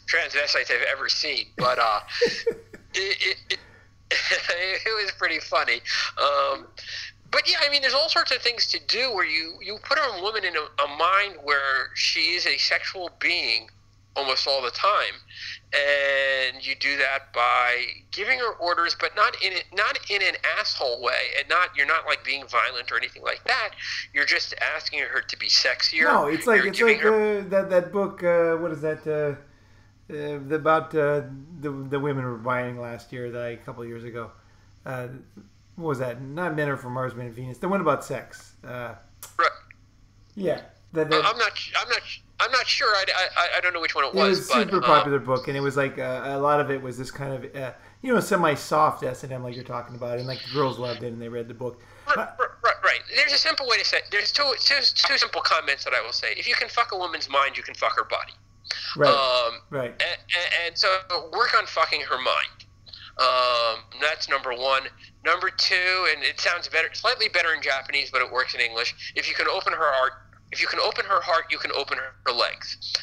transvestites I've ever seen, but it was pretty funny. But yeah, I mean, there's all sorts of things to do where you put a woman in a mind where she is a sexual being almost all the time, and you do that by giving her orders, but not in an asshole way, and you're not like being violent or anything like that. You're just asking her to be sexier. No, it's like that book. What is that? About the women were buying last year, a couple of years ago. What was that? Not Men Are From Mars, Men and Venus. The one about sex. Right. Yeah. I'm not sure. I don't know which one it was. It was a super popular book, and it was like a lot of it was this kind of semi-soft S&M like you're talking about, and like the girls loved it and they read the book. Right. There's a simple way to say. There's two simple comments that I will say. If you can fuck a woman's mind, you can fuck her body. Right. Right. And so work on fucking her mind. That's number one. Number two, and it sounds better, slightly better in Japanese, but it works in English. If you can open her heart, you can open her legs.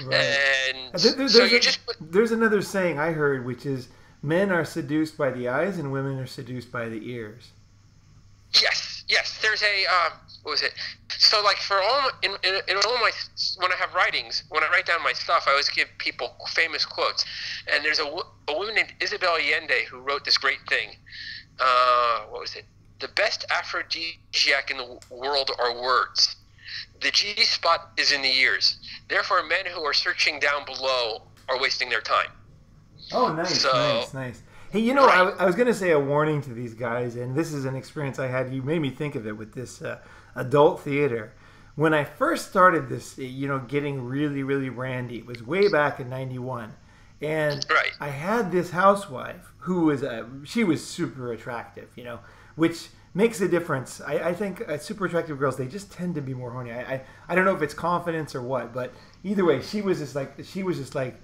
Right. And so you just there's another saying I heard, which is men are seduced by the eyes and women are seduced by the ears. Yes. There's a what was it? So like for all in all my when I have writings, when I write down my stuff, I always give people famous quotes. And there's a woman named Isabel Allende who wrote this great thing. What was it? The best aphrodisiac in the world are words. The G spot is in the ears. Therefore, men who are searching down below are wasting their time. Oh, nice. Hey, you know, I was going to say a warning to these guys, and this is an experience I had. You made me think of it with this adult theater. When I first started this, you know, getting really, really randy, it was way back in '91. And I had this housewife who was, she was super attractive, you know, which makes a difference. I think super attractive girls, they just tend to be more horny. I don't know if it's confidence or what, but either way, she was just like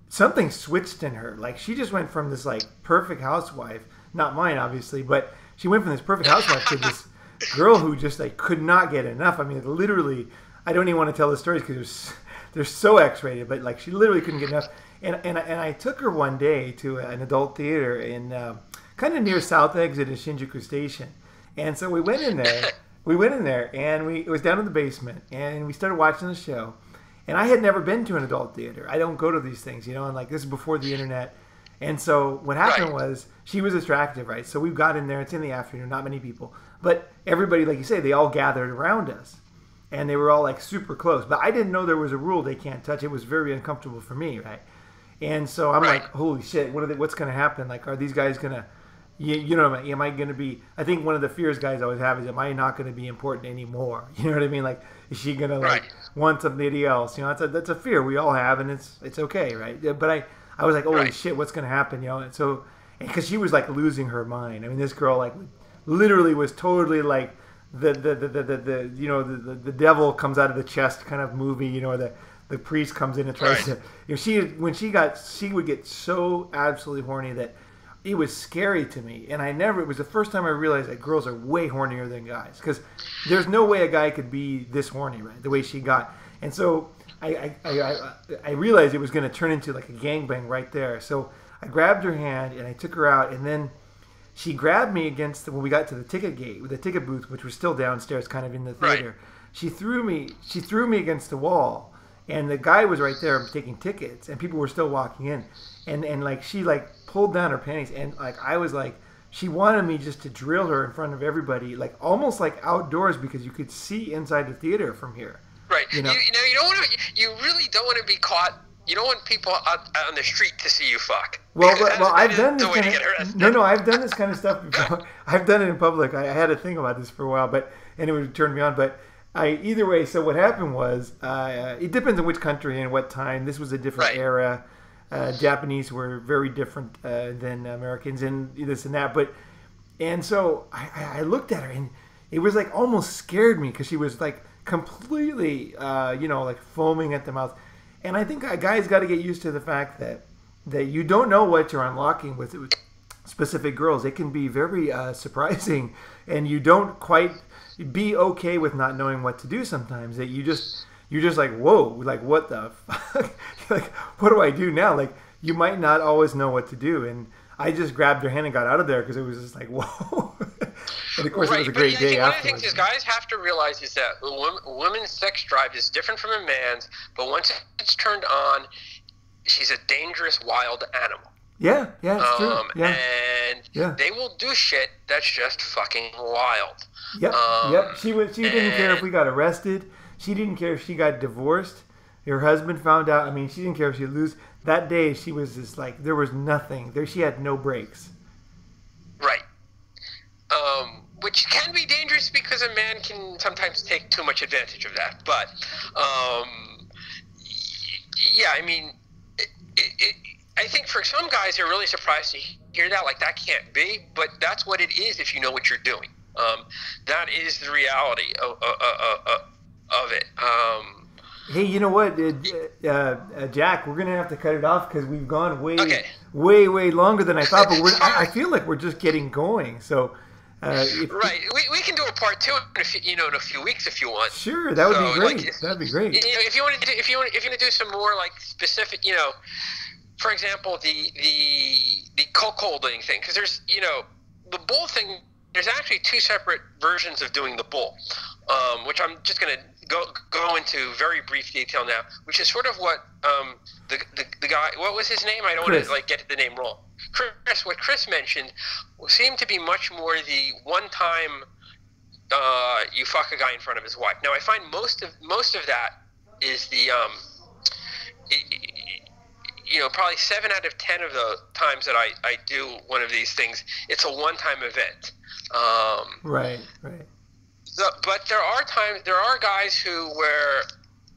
something switched in her. Like she just went from this like perfect housewife, not mine obviously, but she went from this perfect housewife to this girl who just like could not get enough. I mean, literally, I don't even want to tell the stories because they're so X-rated, but like she literally couldn't get enough. And I took her one day to an adult theater in kind of near South Exit at Shinjuku Station. And so we went in there, and it was down in the basement, and we started watching the show. And I had never been to an adult theater. I don't go to these things, you know, and like this is before the internet. And so what happened was she was attractive, right? So we got in there. It's in the afternoon, not many people. But everybody, like you say, they all gathered around us. And they were all like super close. But I didn't know there was a rule they can't touch. It was very uncomfortable for me, right? And so I'm like, holy shit, what's going to happen? Like, are these guys going to, you know, am I going to be, I think one of the fears guys always have is, am I not going to be important anymore? You know what I mean? Like, is she going to like want somebody else? You know, that's a fear we all have, and it's okay, right? But I was like, holy shit, what's going to happen? You know, and so, because she was like losing her mind. I mean, this girl like literally was totally like the you know, the devil comes out of the chest kind of movie, you know, the priest comes in and tries to, you know, she would get so absolutely horny that it was scary to me. And it was the first time I realized that girls are way hornier than guys, because there's no way a guy could be this horny, right, the way she got. And so I realized it was going to turn into like a gangbang right there. So I grabbed her hand and I took her out, and then she grabbed me when we got to the ticket gate, the ticket booth, which was still downstairs kind of in the theater. She threw me against the wall. And the guy was right there taking tickets, and people were still walking in, and like she like pulled down her panties, and like I was like, she wanted me just to drill her in front of everybody, like almost like outdoors, because you could see inside the theater from here. Right. You know, you don't want to. You really don't want to be caught. You don't want people out on the street to see you fuck. Well, I've done this kind of, I've done this kind of stuff before. I've done it in public. I had a thing about this for a while, and it would turn me on, but. Either way, so what happened was, it depends on which country and what time. This was a different era. Japanese were very different than Americans and this and that. And so I looked at her, and it was like almost scared me, because she was like completely, you know, like foaming at the mouth. And I think guys got to get used to the fact that you don't know what you're unlocking with specific girls. It can be very surprising, and you don't quite be okay with not knowing what to do sometimes. That you're just like, whoa, like what the fuck? Like, what do I do now? Like, you might not always know what to do. And I just grabbed her hand and got out of there, because it was just like, whoa. And of course it was a great day afterwards. One of the things is guys have to realize is that a woman's sex drive is different from a man's, but once it's turned on, she's a dangerous wild animal. Yeah, it's true. Yeah. And they will do shit that's just fucking wild. Yep. She didn't care if we got arrested. She didn't care if she got divorced. Her husband found out. I mean, she didn't care if she lose. That day, she was just like, there was nothing. She had no breaks. Right. Which can be dangerous, because a man can sometimes take too much advantage of that. But, yeah, I mean, I think for some guys, they're really surprised to hear that. Like, that can't be, but that's what it is if you know what you're doing. That is the reality of it. Hey, you know what, Jack? We're gonna have to cut it off, because we've gone way, way longer than I thought. But I feel like we're just getting going. So, right, we can do a part 2 in a few weeks if you want. Sure, that would be great. That'd be great. If you want to do some more like specific, for example, the cuckolding thing, because there's the bull thing. There's actually 2 separate versions of doing the bull, which I'm just going to go into very brief detail now, which is sort of what the guy, what was his name? I don't want to get the name wrong. Chris, what Chris mentioned seemed to be much more the one-time you fuck a guy in front of his wife. Now I find most of that is the probably 7 out of 10 of the times that I do one of these things, it's a one-time event. Right. But there are guys where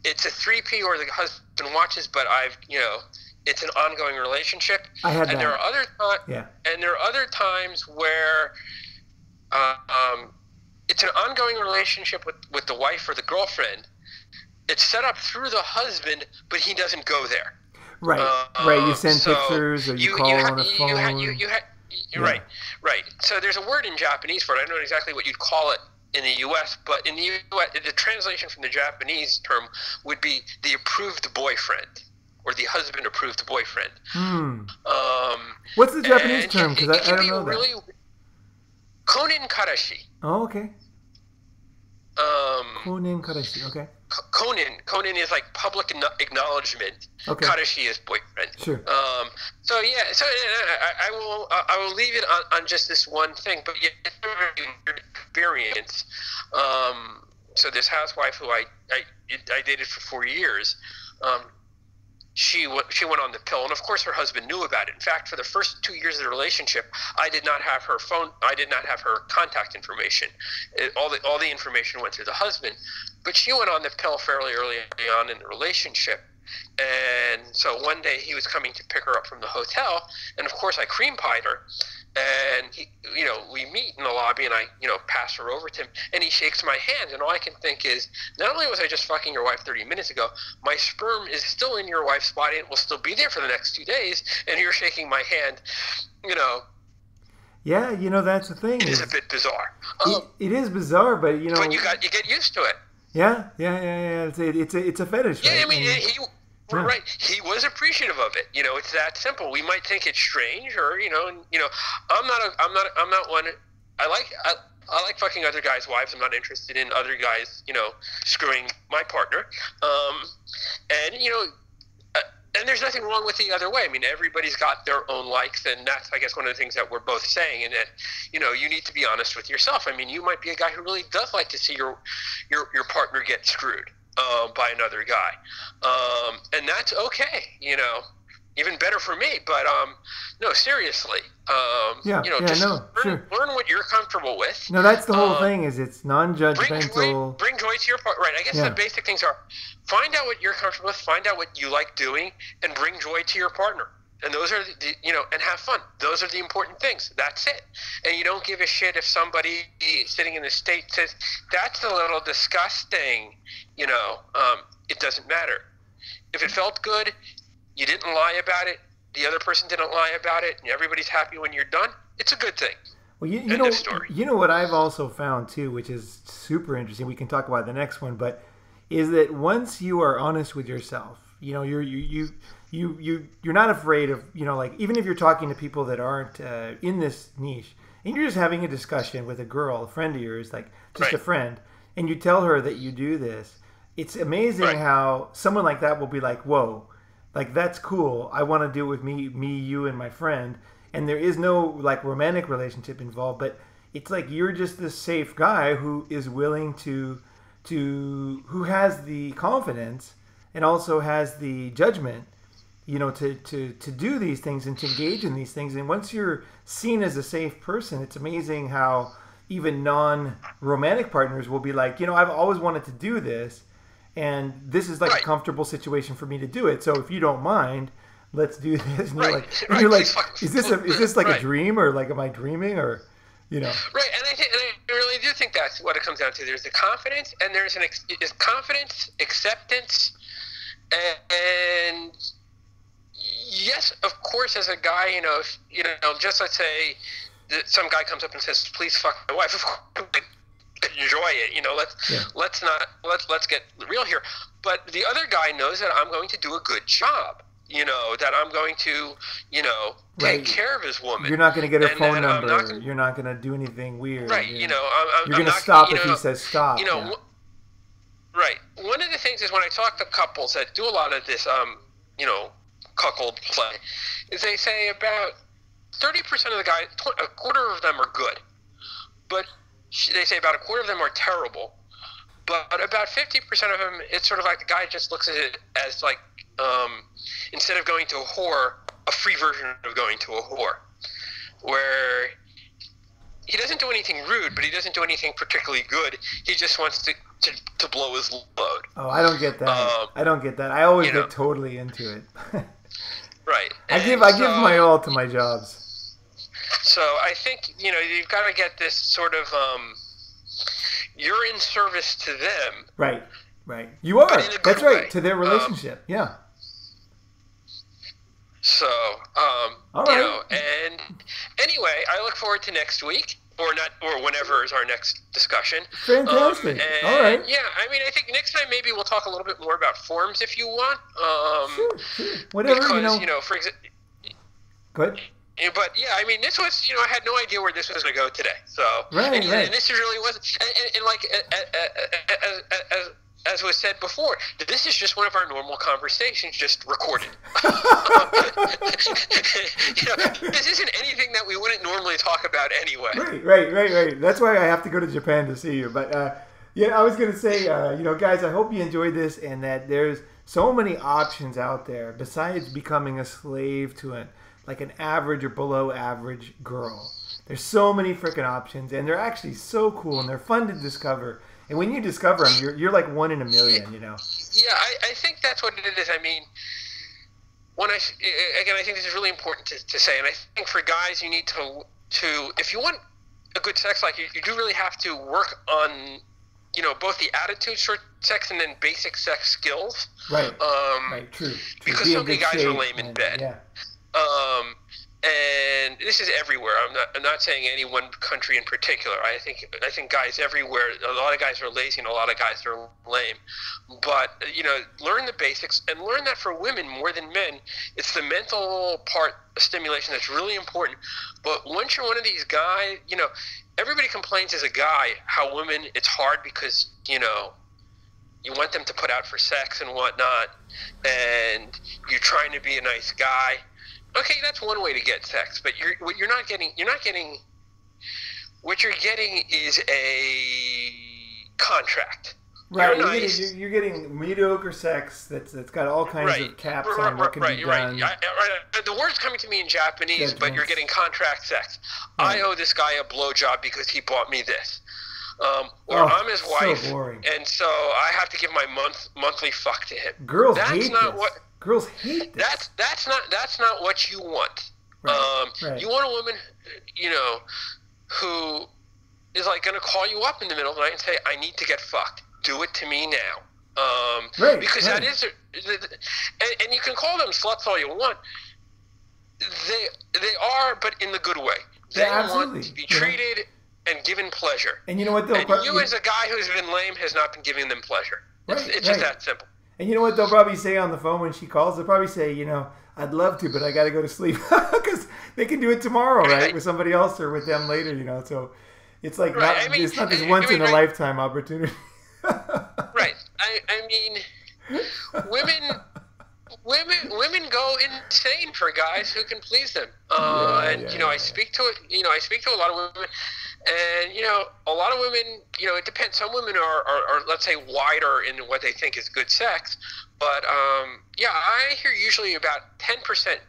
it's a 3P or the husband watches, but it's an ongoing relationship. I had that. There are other times where it's an ongoing relationship with the wife or the girlfriend. It's set up through the husband, but he doesn't go there. Right. You send pictures or you call on a phone. Right. So there's a word in Japanese for it. I don't know exactly what you'd call it in the U.S., but in the U.S., the translation from the Japanese term would be the approved boyfriend or the husband-approved boyfriend. What's the Japanese term? Because I don't know really, that. Konin karashi. Oh, okay. Konin karashi. Okay. Konin is like public acknowledgement. Okay. Karashi is boyfriend. Sure. So I will leave it on just this one thing, but experience. So this housewife who I dated for 4 years, she went on the pill, and of course her husband knew about it. In fact, for the first 2 years of the relationship, I did not have her phone. I did not have her contact information. All the information went through the husband. But she went on the pill fairly early on in the relationship. And so one day he was coming to pick her up from the hotel, and of course I cream pied her. And we meet in the lobby, and I pass her over to him, and he shakes my hand, and all I can think is, not only was I just fucking your wife 30 minutes ago, my sperm is still in your wife's body and will still be there for the next 2 days, and you're shaking my hand. Yeah, that's the thing. It is a bit bizarre. It is bizarre, but but you get used to it. Yeah. It's a fetish. Yeah, right? I mean, right. He was appreciative of it. It's that simple. We might think it's strange, or I'm not one. I like fucking other guys' wives. I'm not interested in other guys, screwing my partner. And there's nothing wrong with the other way. I mean, everybody's got their own likes, and that's, I guess, one of the things that we're both saying, and that, you need to be honest with yourself. I mean, you might be a guy who really does like to see your partner get screwed by another guy. And that's okay, even better for me. But, no, seriously. Learn what you're comfortable with. No, that's the whole thing, is it's non-judgmental. Bring joy to your part. Right. I guess the basic things are, find out what you're comfortable with, find out what you like doing, and bring joy to your partner. And those are and have fun. Those are the important things. That's it. And you don't give a shit if somebody sitting in the state says, that's a little disgusting. It doesn't matter. If it felt good, you didn't lie about it, the other person didn't lie about it, and everybody's happy when you're done, it's a good thing. Well, you know what I've also found too, which is super interesting. We can talk about the next one, but is that once you are honest with yourself, you're not afraid of, like, even if you're talking to people that aren't in this niche, and you're just having a discussion with a girl, a friend of yours, like just a friend, and you tell her that you do this, it's amazing how someone like that will be like, whoa, like, that's cool. I want to do it with me, you, and my friend. And there is no, like, romantic relationship involved, but it's like you're just this safe guy who is willing who has the confidence and also has the judgment, to do these things and to engage in these things. And once you're seen as a safe person, it's amazing how even non-romantic partners will be like, I've always wanted to do this, and this is like a comfortable situation for me to do it. So if you don't mind, let's do this. And you're like, is this like a dream, or like, am I dreaming, or, Right, and I really do think that's what it comes down to. There's the confidence, and there's confidence, acceptance, and yes, of course, as a guy, if, just let's say that some guy comes up and says, "Please fuck my wife," of course, enjoy it. Let's get real here. But the other guy knows that I'm going to do a good job. That I'm going to, take care of his woman. You're not going to get her phone number. You're not going to do anything weird. Right. You're going to stop if he says stop. Right. One of the things is when I talk to couples that do a lot of this, cuckold play, is they say about 30% of the guys, a quarter of them are good, but they say about a quarter of them are terrible. But about 50% of them, it's sort of like the guy just looks at it as like, instead of going to a whore, a free version of going to a whore, where he doesn't do anything rude, but he doesn't do anything particularly good. He just wants to blow his load. Oh, I don't get that. I always get totally into it. Right. I give my all to my jobs. So I think, you've got to get this sort of, you're in service to them. Right. You are. That's right. Way. To their relationship. Yeah. So, all right. And anyway, I look forward to next week, or whenever is our next discussion. Fantastic. All right. Yeah, I think next time maybe we'll talk a little bit more about forums if you want. Sure. Whatever, because, for example. Go ahead. But yeah, this was, I had no idea where this was going to go today. So, right. And this really wasn't, and like, as was said before, this is just one of our normal conversations, just recorded. This isn't anything that we wouldn't normally talk about anyway. Right. That's why I have to go to Japan to see you. But I was going to say, guys, I hope you enjoyed this and that there's so many options out there besides becoming a slave to an average or below average girl. There's so many freaking options, and they're actually so cool, and they're fun to discover. And when you discover them, you're like one in a million, Yeah, I think that's what it is. I think this is really important to say, and I think for guys, you need to if you want a good sex life, you do really have to work on, both the attitude toward sex and then basic sex skills. Right. True. Because so many guys are lame in bed. Yeah. And this is everywhere. I'm not saying any one country in particular. I think guys everywhere. A lot of guys are lazy, and a lot of guys are lame. But learn the basics, and learn that for women more than men, it's the mental part of stimulation that's really important. But once you're one of these guys, everybody complains as a guy how women, it's hard because you want them to put out for sex and whatnot, and you're trying to be a nice guy. Okay, that's one way to get sex, but what you're getting is a contract. Right, you're getting mediocre sex that's got all kinds of caps on what can be done. Right. The word's coming to me in Japanese, but you're getting contract sex. Right. I owe this guy a blowjob because he bought me this. I'm his wife, so boring. And so I have to give my monthly fuck to him. Girls hate this. Girls hate this. That's not what you want. Right. You want a woman, who is like going to call you up in the middle of the night and say, "I need to get fucked. Do it to me now." Because that is, and you can call them sluts all you want. They are, but in the good way. They want to be treated and given pleasure. And you know what? You as a guy who's been lame has not been giving them pleasure. It's just that simple. And you know what they'll probably say on the phone when she calls? They'll probably say, I'd love to, but I got to go to sleep. Because they can do it tomorrow, right? With somebody else or with them later, So it's like, it's not this once-in-a-lifetime opportunity. Right. Women go insane for guys who can please them. I speak to a lot of women. And, a lot of women, it depends. Some women are, let's say, wider in what they think is good sex. But, I hear usually about 10%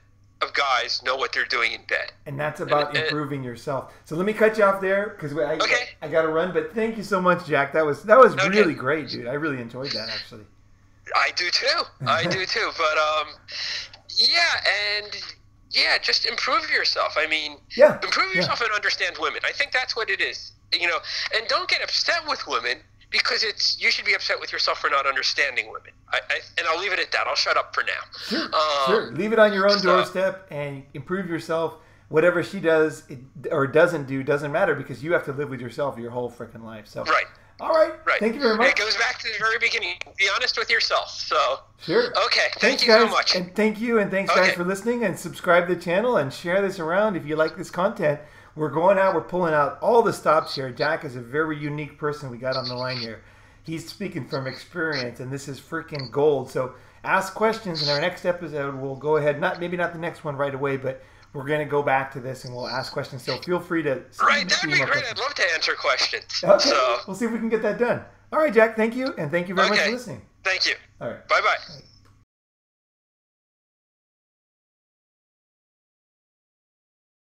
of guys know what they're doing in bed. And that's about improving yourself. So let me cut you off there because I got to run. But thank you so much, Jack. That was really great, dude. I really enjoyed that, actually. I do, too. But, just improve yourself. Improve yourself and understand women. I think that's what it is. And don't get upset with women because you should be upset with yourself for not understanding women. And I'll leave it at that. I'll shut up for now. Sure. Leave it on your own doorstep and improve yourself. Whatever she does or doesn't do doesn't matter, because you have to live with yourself your whole freaking life. So right. All right. Thank you very much. It goes back to the very beginning. Be honest with yourself. So sure. Okay. Thanks, you so guys. much. And thanks guys for listening, and subscribe to the channel and share this around if you like this content. We're pulling out all the stops here. Jack is a very unique person we got on the line here. He's speaking from experience, and this is freaking gold. So ask questions in our next episode. We'll go ahead, maybe not the next one right away, but we're going to go back to this and we'll ask questions. So feel free to... Right, that would be great. Questions. I'd love to answer questions. Okay, so. We'll see if we can get that done. All right, Jack, thank you. And thank you very much for listening. Thank you. All right. Bye-bye.